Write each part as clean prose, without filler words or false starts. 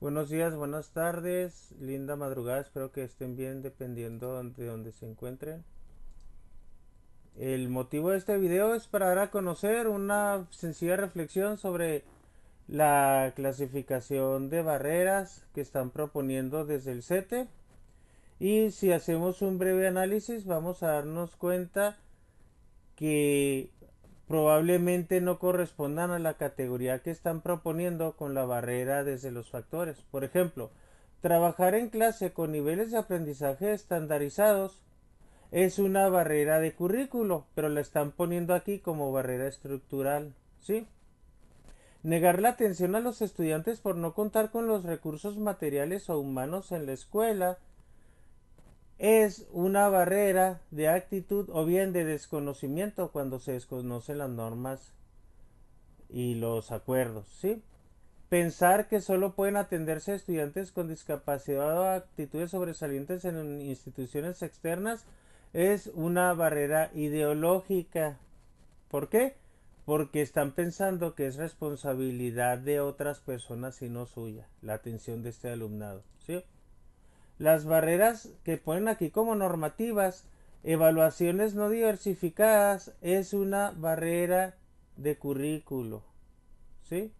Buenos días, buenas tardes, linda madrugada, espero que estén bien dependiendo de donde se encuentren. El motivo de este video es para dar a conocer una sencilla reflexión sobre la clasificación de barreras que están proponiendo desde el CETE. Y si hacemos un breve análisis vamos a darnos cuenta que probablemente no correspondan a la categoría que están proponiendo con la barrera desde los factores. Por ejemplo, trabajar en clase con niveles de aprendizaje estandarizados es una barrera de currículo, pero la están poniendo aquí como barrera estructural, ¿sí? Negar la atención a los estudiantes por no contar con los recursos materiales o humanos en la escuela es una barrera de actitud o bien de desconocimiento cuando se desconocen las normas y los acuerdos, ¿sí? Pensar que solo pueden atenderse a estudiantes con discapacidad o actitudes sobresalientes en instituciones externas es una barrera ideológica. ¿Por qué? Porque están pensando que es responsabilidad de otras personas y no suya la atención de este alumnado, ¿sí? Las barreras que ponen aquí como normativas, evaluaciones no diversificadas, es una barrera de currículo, ¿sí?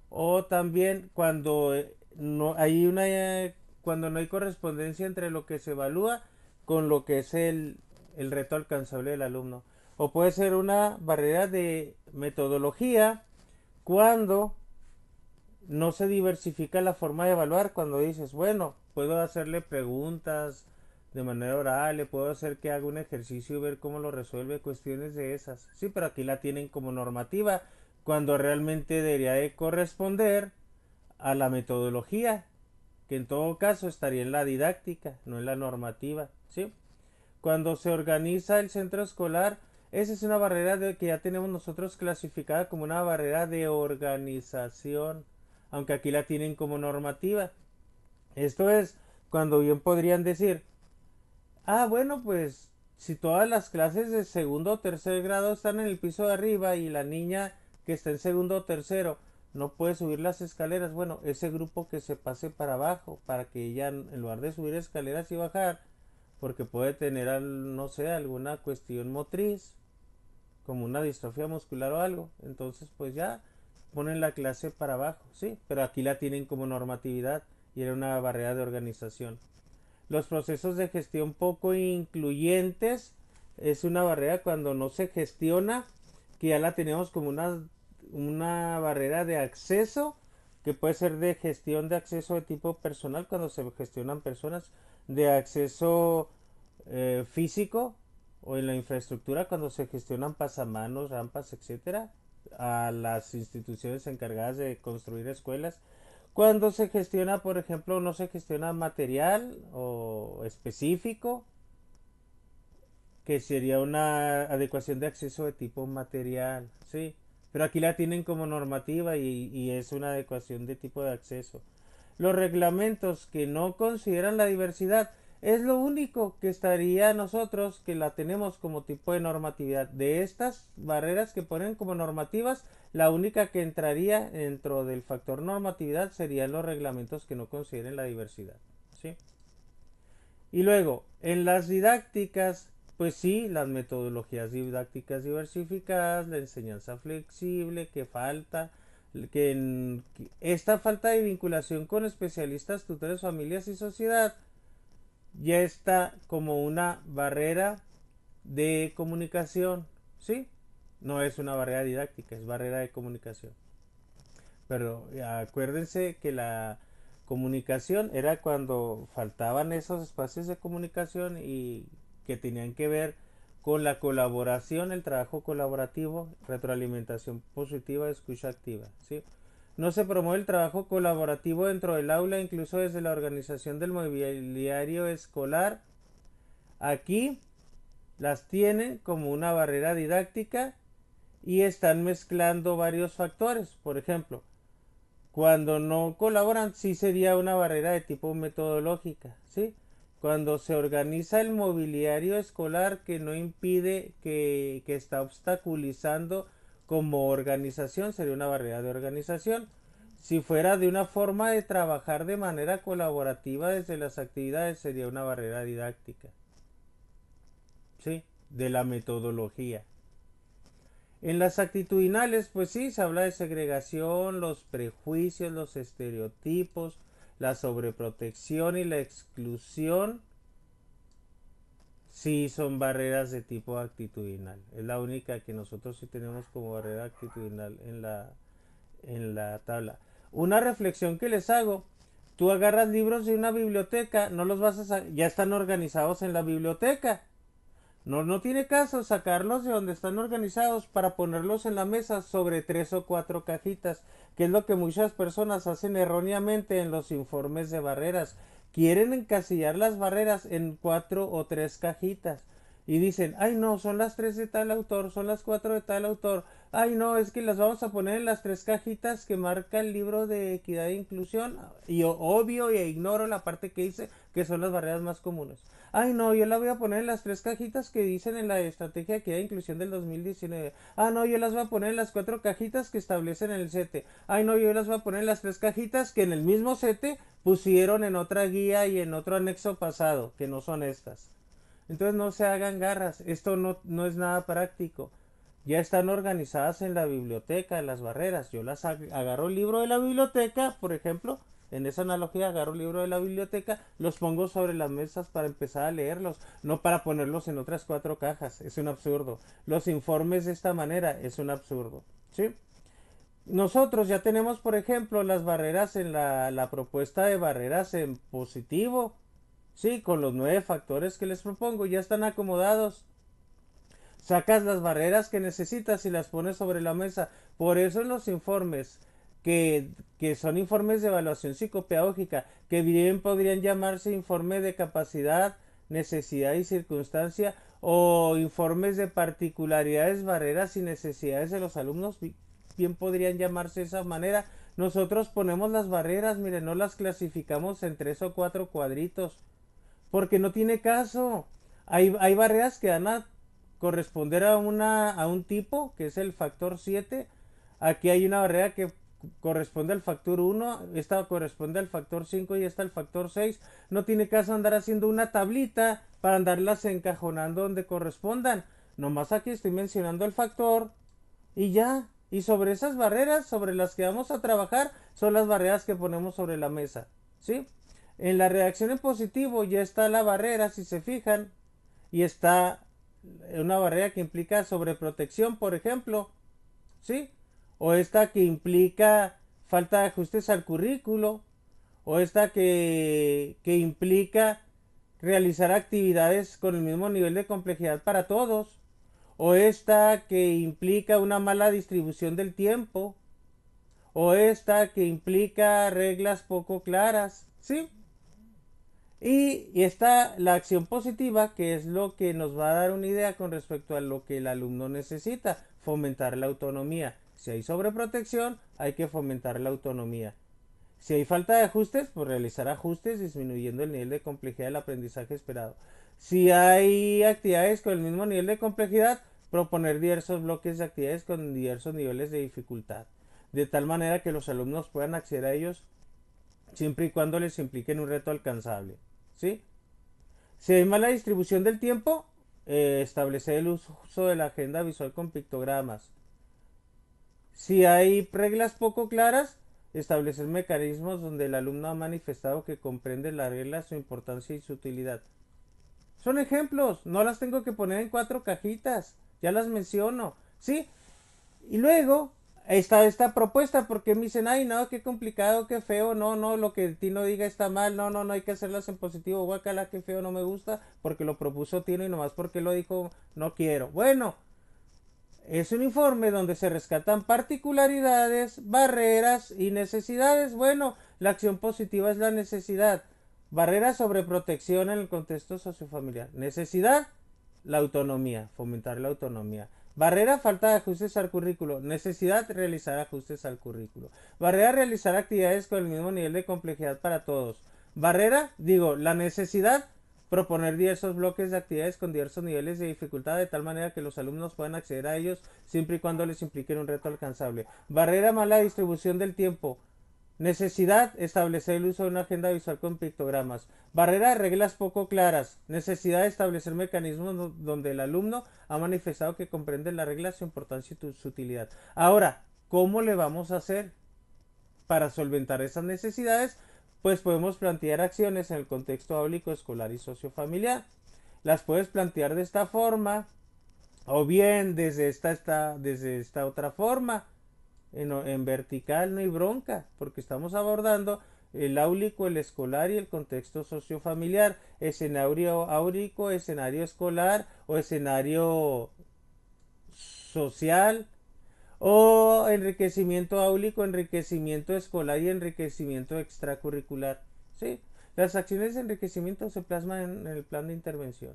O también cuando no hay correspondencia entre lo que se evalúa con lo que es el reto alcanzable del alumno. O puede ser una barrera de metodología cuando no se diversifica la forma de evaluar, cuando dices, bueno, puedo hacerle preguntas de manera oral, le puedo hacer que haga un ejercicio y ver cómo lo resuelve, cuestiones de esas. Sí, pero aquí la tienen como normativa, cuando realmente debería de corresponder a la metodología, que en todo caso estaría en la didáctica, no en la normativa, ¿sí? Cuando se organiza el centro escolar, esa es una barrera que ya tenemos nosotros clasificada como una barrera de organización, aunque aquí la tienen como normativa. Esto es cuando bien podrían decir, bueno, pues si todas las clases de segundo o tercer grado están en el piso de arriba y la niña que está en segundo o tercero no puede subir las escaleras, bueno, ese grupo que se pase para abajo, para que ella en lugar de subir escaleras y bajar, porque puede tener, no sé, alguna cuestión motriz, como una distrofia muscular o algo, entonces pues ya ponen la clase para abajo, sí, pero aquí la tienen como normatividad y era una barrera de organización. Los procesos de gestión poco incluyentes es una barrera cuando no se gestiona, que ya la tenemos como una barrera de acceso, que puede ser de gestión de acceso de tipo personal cuando se gestionan personas, de acceso físico o en la infraestructura cuando se gestionan pasamanos, rampas, etcétera, a las instituciones encargadas de construir escuelas. Cuando se gestiona, por ejemplo, no se gestiona material o específico, que sería una adecuación de acceso de tipo material, sí. Pero aquí la tienen como normativa y es una adecuación de tipo de acceso. Los reglamentos que no consideran la diversidad es lo único que estaría nosotros que la tenemos como tipo de normatividad. De estas barreras que ponen como normativas, la única que entraría dentro del factor normatividad serían los reglamentos que no consideren la diversidad, ¿sí? Y luego, en las didácticas, pues sí, las metodologías didácticas diversificadas, la enseñanza flexible, que falta, que esta falta de vinculación con especialistas, tutores, familias y sociedad ya está como una barrera de comunicación, ¿sí? No es una barrera didáctica, es barrera de comunicación. Pero acuérdense que la comunicación era cuando faltaban esos espacios de comunicación y que tenían que ver con la colaboración, el trabajo colaborativo, retroalimentación positiva, escucha activa, ¿sí? No se promueve el trabajo colaborativo dentro del aula, incluso desde la organización del mobiliario escolar. Aquí las tienen como una barrera didáctica y están mezclando varios factores. Por ejemplo, cuando no colaboran, sí sería una barrera de tipo metodológica, ¿sí? Cuando se organiza el mobiliario escolar que no impide, que está obstaculizando como organización, sería una barrera de organización. Si fuera de una forma de trabajar de manera colaborativa desde las actividades, sería una barrera didáctica, ¿sí? De la metodología. En las actitudinales, pues sí, se habla de segregación, los prejuicios, los estereotipos, la sobreprotección y la exclusión. Sí, son barreras de tipo actitudinal. Es la única que nosotros sí tenemos como barrera actitudinal en la tabla. Una reflexión que les hago. Tú agarras libros de una biblioteca, no los vas a ya están organizados en la biblioteca. No tiene caso sacarlos de donde están organizados para ponerlos en la mesa sobre 3 o 4 cajitas, que es lo que muchas personas hacen erróneamente en los informes de barreras. Quieren encasillar las barreras en 4 o 3 cajitas. Y dicen, ay no, son las 3 de tal autor, son las 4 de tal autor. Ay no, es que las vamos a poner en las 3 cajitas que marca el libro de equidad e inclusión. Y obvio e ignoro la parte que dice que son las barreras más comunes. Ay no, yo la voy a poner en las 3 cajitas que dicen en la estrategia de equidad e inclusión del 2019. Ah no, yo las voy a poner en las 4 cajitas que establecen en el CETE. Ay no, yo las voy a poner en las 3 cajitas que en el mismo CETE pusieron en otra guía y en otro anexo pasado, que no son estas. Entonces no se hagan garras, esto no es nada práctico. Ya están organizadas en la biblioteca, en las barreras. Yo las agarro el libro de la biblioteca, por ejemplo, en esa analogía agarro el libro de la biblioteca, los pongo sobre las mesas para empezar a leerlos, no para ponerlos en otras 4 cajas, es un absurdo. Los informes de esta manera es un absurdo, ¿sí? Nosotros ya tenemos, por ejemplo, las barreras en la propuesta de barreras en positivo. Sí, con los 9 factores que les propongo, ya están acomodados. Sacas las barreras que necesitas y las pones sobre la mesa. Por eso en los informes, que son informes de evaluación psicopedagógica, que bien podrían llamarse informe de capacidad, necesidad y circunstancia, o informes de particularidades, barreras y necesidades de los alumnos, bien podrían llamarse de esa manera. Nosotros ponemos las barreras, miren, no las clasificamos en 3 o 4 cuadritos, porque no tiene caso. Hay barreras que van a corresponder a un tipo, que es el factor 7. Aquí hay una barrera que corresponde al factor 1, esta corresponde al factor 5 y esta al factor 6. No tiene caso andar haciendo una tablita para andarlas encajonando donde correspondan. Nomás aquí estoy mencionando el factor y ya. Y sobre esas barreras sobre las que vamos a trabajar son las barreras que ponemos sobre la mesa, ¿sí? En la reacción en positivo ya está la barrera, si se fijan, y está una barrera que implica sobreprotección, por ejemplo, ¿sí? O esta que implica falta de ajustes al currículo, o esta que implica realizar actividades con el mismo nivel de complejidad para todos, o esta que implica una mala distribución del tiempo, o esta que implica reglas poco claras, ¿sí? Y está la acción positiva, que es lo que nos va a dar una idea con respecto a lo que el alumno necesita, fomentar la autonomía. Si hay sobreprotección, hay que fomentar la autonomía. Si hay falta de ajustes, pues realizar ajustes disminuyendo el nivel de complejidad del aprendizaje esperado. Si hay actividades con el mismo nivel de complejidad, proponer diversos bloques de actividades con diversos niveles de dificultad, de tal manera que los alumnos puedan acceder a ellos siempre y cuando les impliquen un reto alcanzable, ¿sí? Si hay mala distribución del tiempo, establecer el uso de la agenda visual con pictogramas. Si hay reglas poco claras, establecer mecanismos donde el alumno ha manifestado que comprende las reglas, su importancia y su utilidad. Son ejemplos, no las tengo que poner en 4 cajitas, ya las menciono, ¿sí? Y luego está esta propuesta, porque me dicen, ay no, qué complicado, qué feo, no, lo que Tino diga está mal, no hay que hacerlas en positivo, guacala, qué feo, no me gusta, porque lo propuso Tino y nomás porque lo dijo, no quiero. Bueno, es un informe donde se rescatan particularidades, barreras y necesidades. Bueno, la acción positiva es la necesidad. Barrera sobre protección en el contexto sociofamiliar. Necesidad, la autonomía, fomentar la autonomía. Barrera, falta de ajustes al currículo. Necesidad, realizar ajustes al currículo. Barrera, realizar actividades con el mismo nivel de complejidad para todos. Barrera, la necesidad, proponer diversos bloques de actividades con diversos niveles de dificultad de tal manera que los alumnos puedan acceder a ellos siempre y cuando les impliquen un reto alcanzable. Barrera, mala distribución del tiempo. Necesidad, establecer el uso de una agenda visual con pictogramas. Barrera, reglas poco claras. Necesidad, establecer mecanismos donde el alumno ha manifestado que comprende las reglas, su importancia y su utilidad. Ahora, ¿cómo le vamos a hacer para solventar esas necesidades? Pues podemos plantear acciones en el contexto áulico, escolar y sociofamiliar. Las puedes plantear de esta forma o bien desde esta otra forma. En vertical no hay bronca, porque estamos abordando el áulico, el escolar y el contexto sociofamiliar, escenario áulico, escenario escolar o escenario social, o enriquecimiento áulico, enriquecimiento escolar y enriquecimiento extracurricular. ¿Sí? Las acciones de enriquecimiento se plasman en el plan de intervención.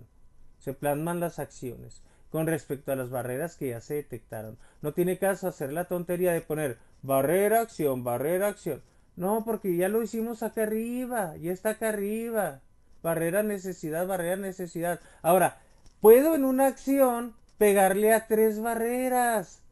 Se plasman las acciones con respecto a las barreras que ya se detectaron. No tiene caso hacer la tontería de poner barrera, acción, barrera, acción. No, porque ya lo hicimos acá arriba, ya está acá arriba. Barrera, necesidad, barrera, necesidad. Ahora, puedo en una acción pegarle a 3 barreras.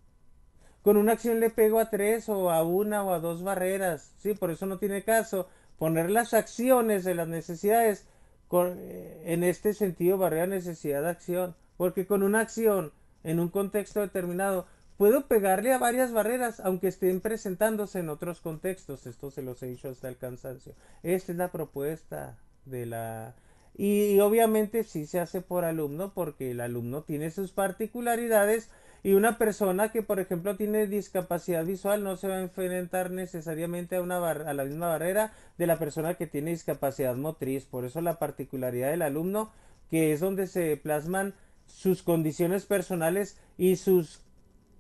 Con una acción le pego a 3 o a una o a 2 barreras. Sí, por eso no tiene caso poner las acciones de las necesidades en este sentido, barrera, necesidad, acción. Porque con una acción en un contexto determinado puedo pegarle a varias barreras, aunque estén presentándose en otros contextos. Esto se los he dicho hasta el cansancio. Esta es la propuesta de la... Y obviamente sí se hace por alumno, porque el alumno tiene sus particularidades y una persona que, por ejemplo, tiene discapacidad visual no se va a enfrentar necesariamente a la misma barrera de la persona que tiene discapacidad motriz. Por eso la particularidad del alumno, que es donde se plasman sus condiciones personales y sus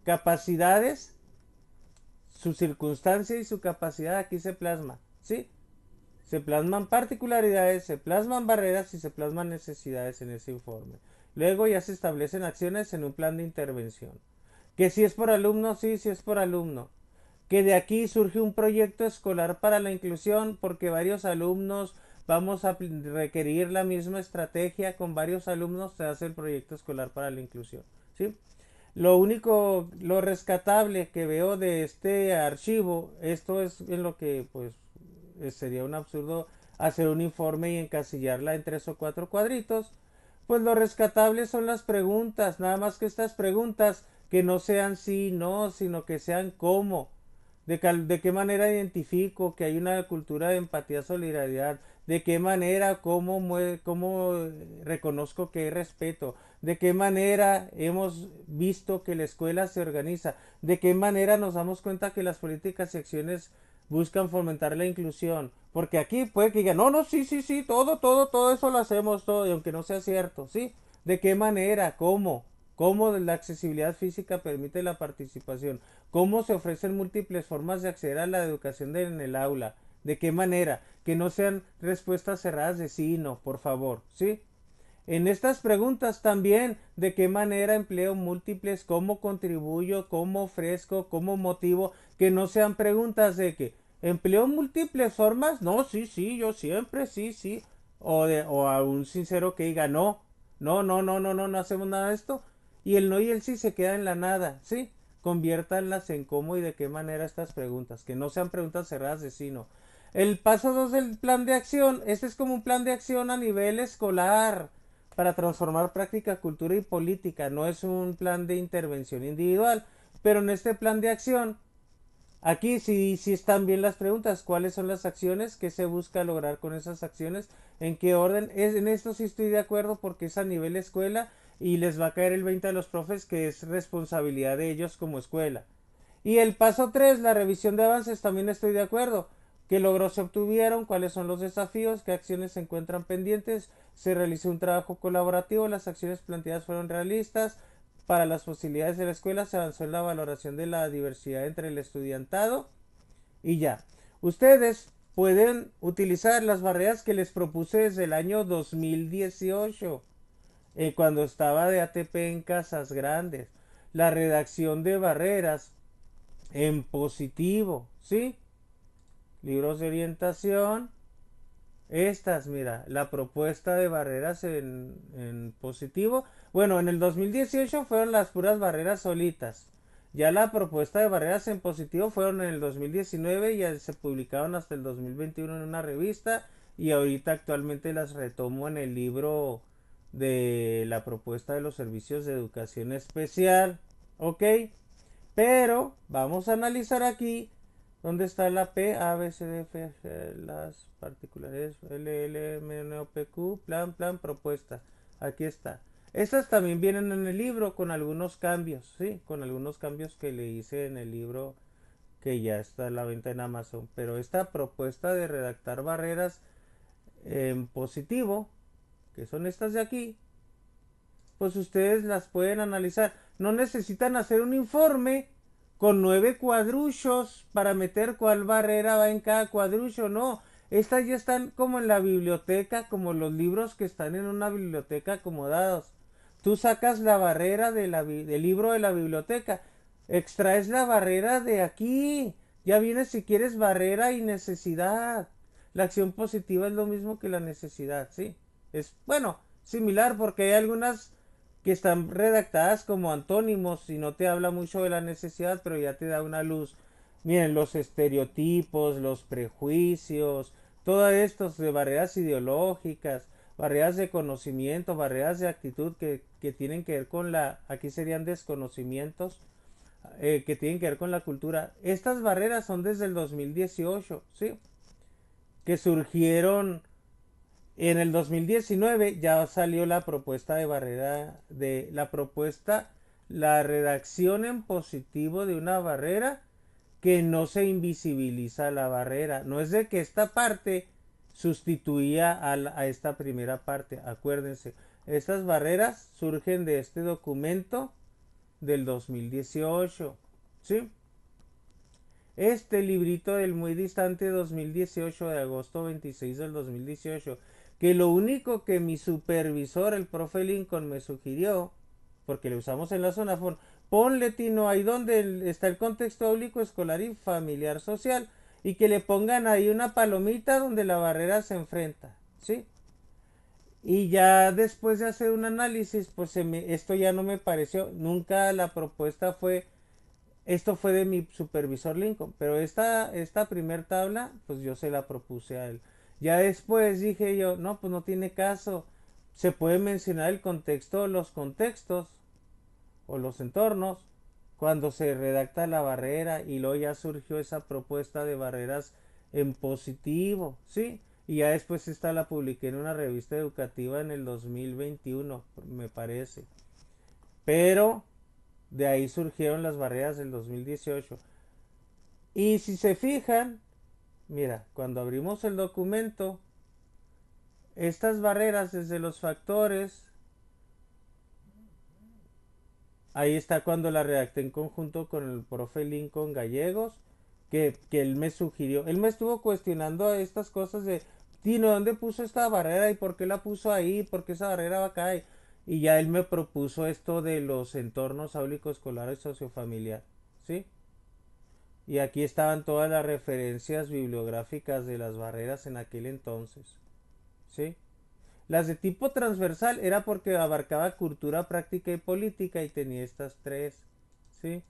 capacidades, su circunstancia y su capacidad aquí se plasma, ¿sí? Se plasman particularidades, se plasman barreras y se plasman necesidades en ese informe. Luego ya se establecen acciones en un plan de intervención. Que si es por alumno, sí, si es por alumno. Que de aquí surge un proyecto escolar para la inclusión porque varios alumnos vamos a requerir la misma estrategia, con varios alumnos se hace el proyecto escolar para la inclusión. ¿Sí? Lo único, lo rescatable que veo de este archivo, esto es en lo que pues sería un absurdo hacer un informe y encasillarla en 3 o 4 cuadritos. Pues lo rescatable son las preguntas, nada más que estas preguntas que no sean sí, no, sino que sean cómo. De qué manera identifico que hay una cultura de empatía, solidaridad, de qué manera, cómo reconozco que hay respeto, de qué manera hemos visto que la escuela se organiza, de qué manera nos damos cuenta que las políticas y acciones buscan fomentar la inclusión, porque aquí puede que digan, no, no, sí, sí, sí, todo eso lo hacemos todo, y aunque no sea cierto, ¿sí? ¿De qué manera? ¿Cómo la accesibilidad física permite la participación? ¿Cómo se ofrecen múltiples formas de acceder a la educación en el aula? ¿De qué manera? Que no sean respuestas cerradas de sí, no, por favor, ¿sí? En estas preguntas también, ¿de qué manera empleo múltiples? ¿Cómo contribuyo? ¿Cómo ofrezco? ¿Cómo motivo? Que no sean preguntas de que empleo múltiples formas. No, sí, sí, yo siempre, sí, sí. O a un sincero que diga no, no hacemos nada de esto. Y el no y el sí se queda en la nada, ¿sí? Conviértanlas en cómo y de qué manera estas preguntas. Que no sean preguntas cerradas de sí, no. El paso 2 del plan de acción, este es como un plan de acción a nivel escolar para transformar práctica, cultura y política. No es un plan de intervención individual, pero en este plan de acción, aquí sí están bien las preguntas. ¿Cuáles son las acciones? ¿Qué se busca lograr con esas acciones? ¿En qué orden? En esto sí estoy de acuerdo porque es a nivel escuela y les va a caer el 20 a los profes, que es responsabilidad de ellos como escuela. Y el paso 3, la revisión de avances, también estoy de acuerdo. ¿Qué logros se obtuvieron? ¿Cuáles son los desafíos? ¿Qué acciones se encuentran pendientes? Se realizó un trabajo colaborativo, las acciones planteadas fueron realistas. Para las posibilidades de la escuela se avanzó en la valoración de la diversidad entre el estudiantado y ya. Ustedes pueden utilizar las barreras que les propuse desde el año 2018, cuando estaba de ATP en Casas Grandes. La redacción de barreras en positivo, ¿sí? Libros de orientación. Estas, mira, la propuesta de barreras en positivo. Bueno, en el 2018 fueron las puras barreras solitas. Ya la propuesta de barreras en positivo fueron en el 2019 y ya se publicaron hasta el 2021 en una revista y ahorita actualmente las retomo en el libro de la propuesta de los servicios de educación especial, ¿ok? Pero vamos a analizar aquí dónde está la P, A, B, C, D, F, G, las particulares, L, L, M, N, O, P, Q, plan, propuesta. Aquí está. Estas también vienen en el libro con algunos cambios, ¿sí? Con algunos cambios que le hice en el libro que ya está a la venta en Amazon. Pero esta propuesta de redactar barreras en positivo, que son estas de aquí, pues ustedes las pueden analizar. No necesitan hacer un informe con 9 cuadruchos para meter cuál barrera va en cada cuadrucho, no. Estas ya están como en la biblioteca, como los libros que están en una biblioteca acomodados. Tú sacas la barrera del libro de la biblioteca, extraes la barrera de aquí. Ya viene si quieres barrera y necesidad. La acción positiva es lo mismo que la necesidad, ¿sí? Es, bueno, similar porque hay algunas que están redactadas como antónimos y no te habla mucho de la necesidad, pero ya te da una luz. Miren, los estereotipos, los prejuicios, todo esto de barreras ideológicas, barreras de conocimiento, barreras de actitud que tienen que ver con la, aquí serían desconocimientos, que tienen que ver con la cultura. Estas barreras son desde el 2018, ¿sí? Que surgieron en el 2019 ya salió la propuesta de barrera, de la propuesta, la redacción en positivo de una barrera que no se invisibiliza la barrera. No es de que esta parte sustituía a esta primera parte. Acuérdense, estas barreras surgen de este documento del 2018. ¿Sí? Este librito del muy distante 2018, de agosto 26 del 2018, que lo único que mi supervisor, el profe Lincoln, me sugirió, porque lo usamos en la zona, fue ponle Tino ahí donde está el contexto público, escolar y familiar social, y que le pongan ahí una palomita donde la barrera se enfrenta, ¿sí? Y ya después de hacer un análisis, pues esto ya no me pareció, nunca la propuesta fue, esto fue de mi supervisor Lincoln, pero esta primer tabla, pues yo se la propuse a él. Ya después dije yo, no, pues no tiene caso. Se puede mencionar el contexto, los contextos o los entornos cuando se redacta la barrera y luego ya surgió esa propuesta de barreras en positivo, ¿sí? Y ya después esta la publiqué en una revista educativa en el 2021, me parece. Pero de ahí surgieron las barreras del 2018. Y si se fijan, mira, cuando abrimos el documento, estas barreras desde los factores, ahí está cuando la redacté en conjunto con el profe Lincoln Gallegos, que él me sugirió, él me estuvo cuestionando estas cosas de, Tino, ¿dónde puso esta barrera y por qué la puso ahí? ¿Por qué esa barrera va acá? Y ya él me propuso esto de los entornos áulico-escolares sociofamiliar, ¿sí? Y aquí estaban todas las referencias bibliográficas de las barreras en aquel entonces, ¿sí? Las de tipo transversal era porque abarcaba cultura, práctica y política y tenía estas tres, ¿sí?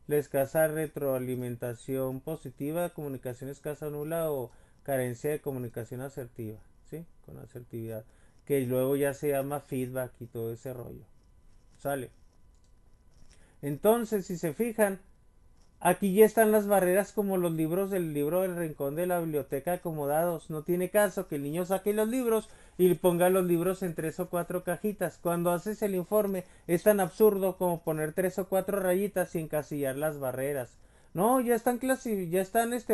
La escasa retroalimentación positiva, comunicación escasa nula o carencia de comunicación asertiva, ¿sí? Con asertividad, que luego ya se llama feedback y todo ese rollo, ¿sale? Entonces, si se fijan, aquí ya están las barreras como los libros del libro del rincón de la biblioteca acomodados. No tiene caso que el niño saque los libros y ponga los libros en 3 o 4 cajitas. Cuando haces el informe es tan absurdo como poner 3 o 4 rayitas y encasillar las barreras. No, ya están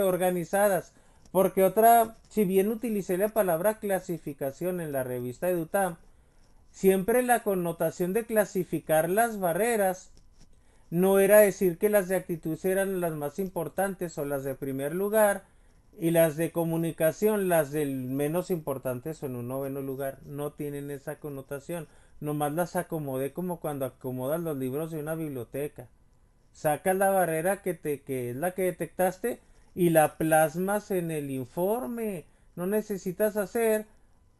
organizadas. Porque otra, si bien utilicé la palabra clasificación en la revista EduTam, siempre la connotación de clasificar las barreras no era decir que las de actitud eran las más importantes o las de primer lugar y las de comunicación las del menos importantes o en un noveno lugar. No tienen esa connotación. Nomás las acomodé como cuando acomodas los libros de una biblioteca. Sacas la barrera que es la que detectaste y la plasmas en el informe. No necesitas hacer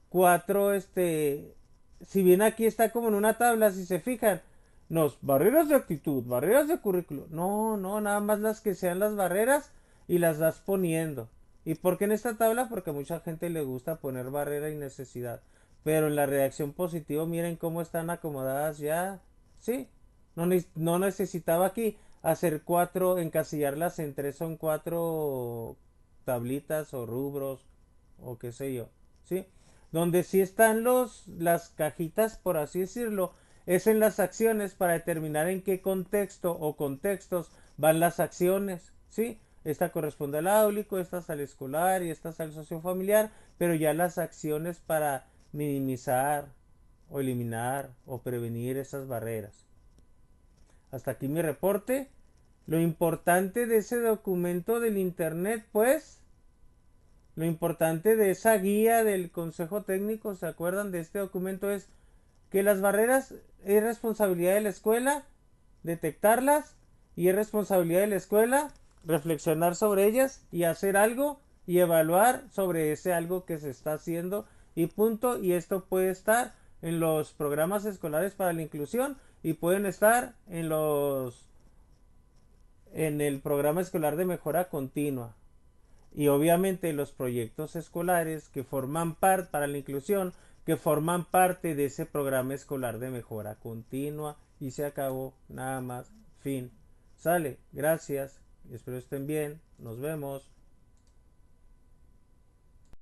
cuatro, si bien aquí está como en una tabla, si se fijan, No, barreras de actitud, barreras de currículo. No, no, nada más las que sean las barreras y las das poniendo. ¿Y por qué en esta tabla? Porque a mucha gente le gusta poner barrera y necesidad. Pero en la reacción positiva, miren cómo están acomodadas ya. Sí, no necesitaba aquí hacer cuatro, encasillarlas en tres, son cuatro tablitas o rubros o qué sé yo. ¿Sí? Donde sí están las cajitas, por así decirlo, es en las acciones para determinar en qué contexto o contextos van las acciones, ¿sí? Esta corresponde al áulico, esta al escolar y esta al sociofamiliar, pero ya las acciones para minimizar o eliminar o prevenir esas barreras. Hasta aquí mi reporte. Lo importante de ese documento del internet, pues, lo importante de esa guía del Consejo Técnico, ¿se acuerdan de este documento? Es que las barreras es responsabilidad de la escuela detectarlas y es responsabilidad de la escuela reflexionar sobre ellas y hacer algo y evaluar sobre ese algo que se está haciendo y punto. Y esto puede estar en los programas escolares para la inclusión y pueden estar en el programa escolar de mejora continua. Y obviamente los proyectos escolares que forman parte para la inclusión, que forman parte de ese programa escolar de mejora continua. Y se acabó, nada más, fin. Sale, gracias, espero estén bien, nos vemos.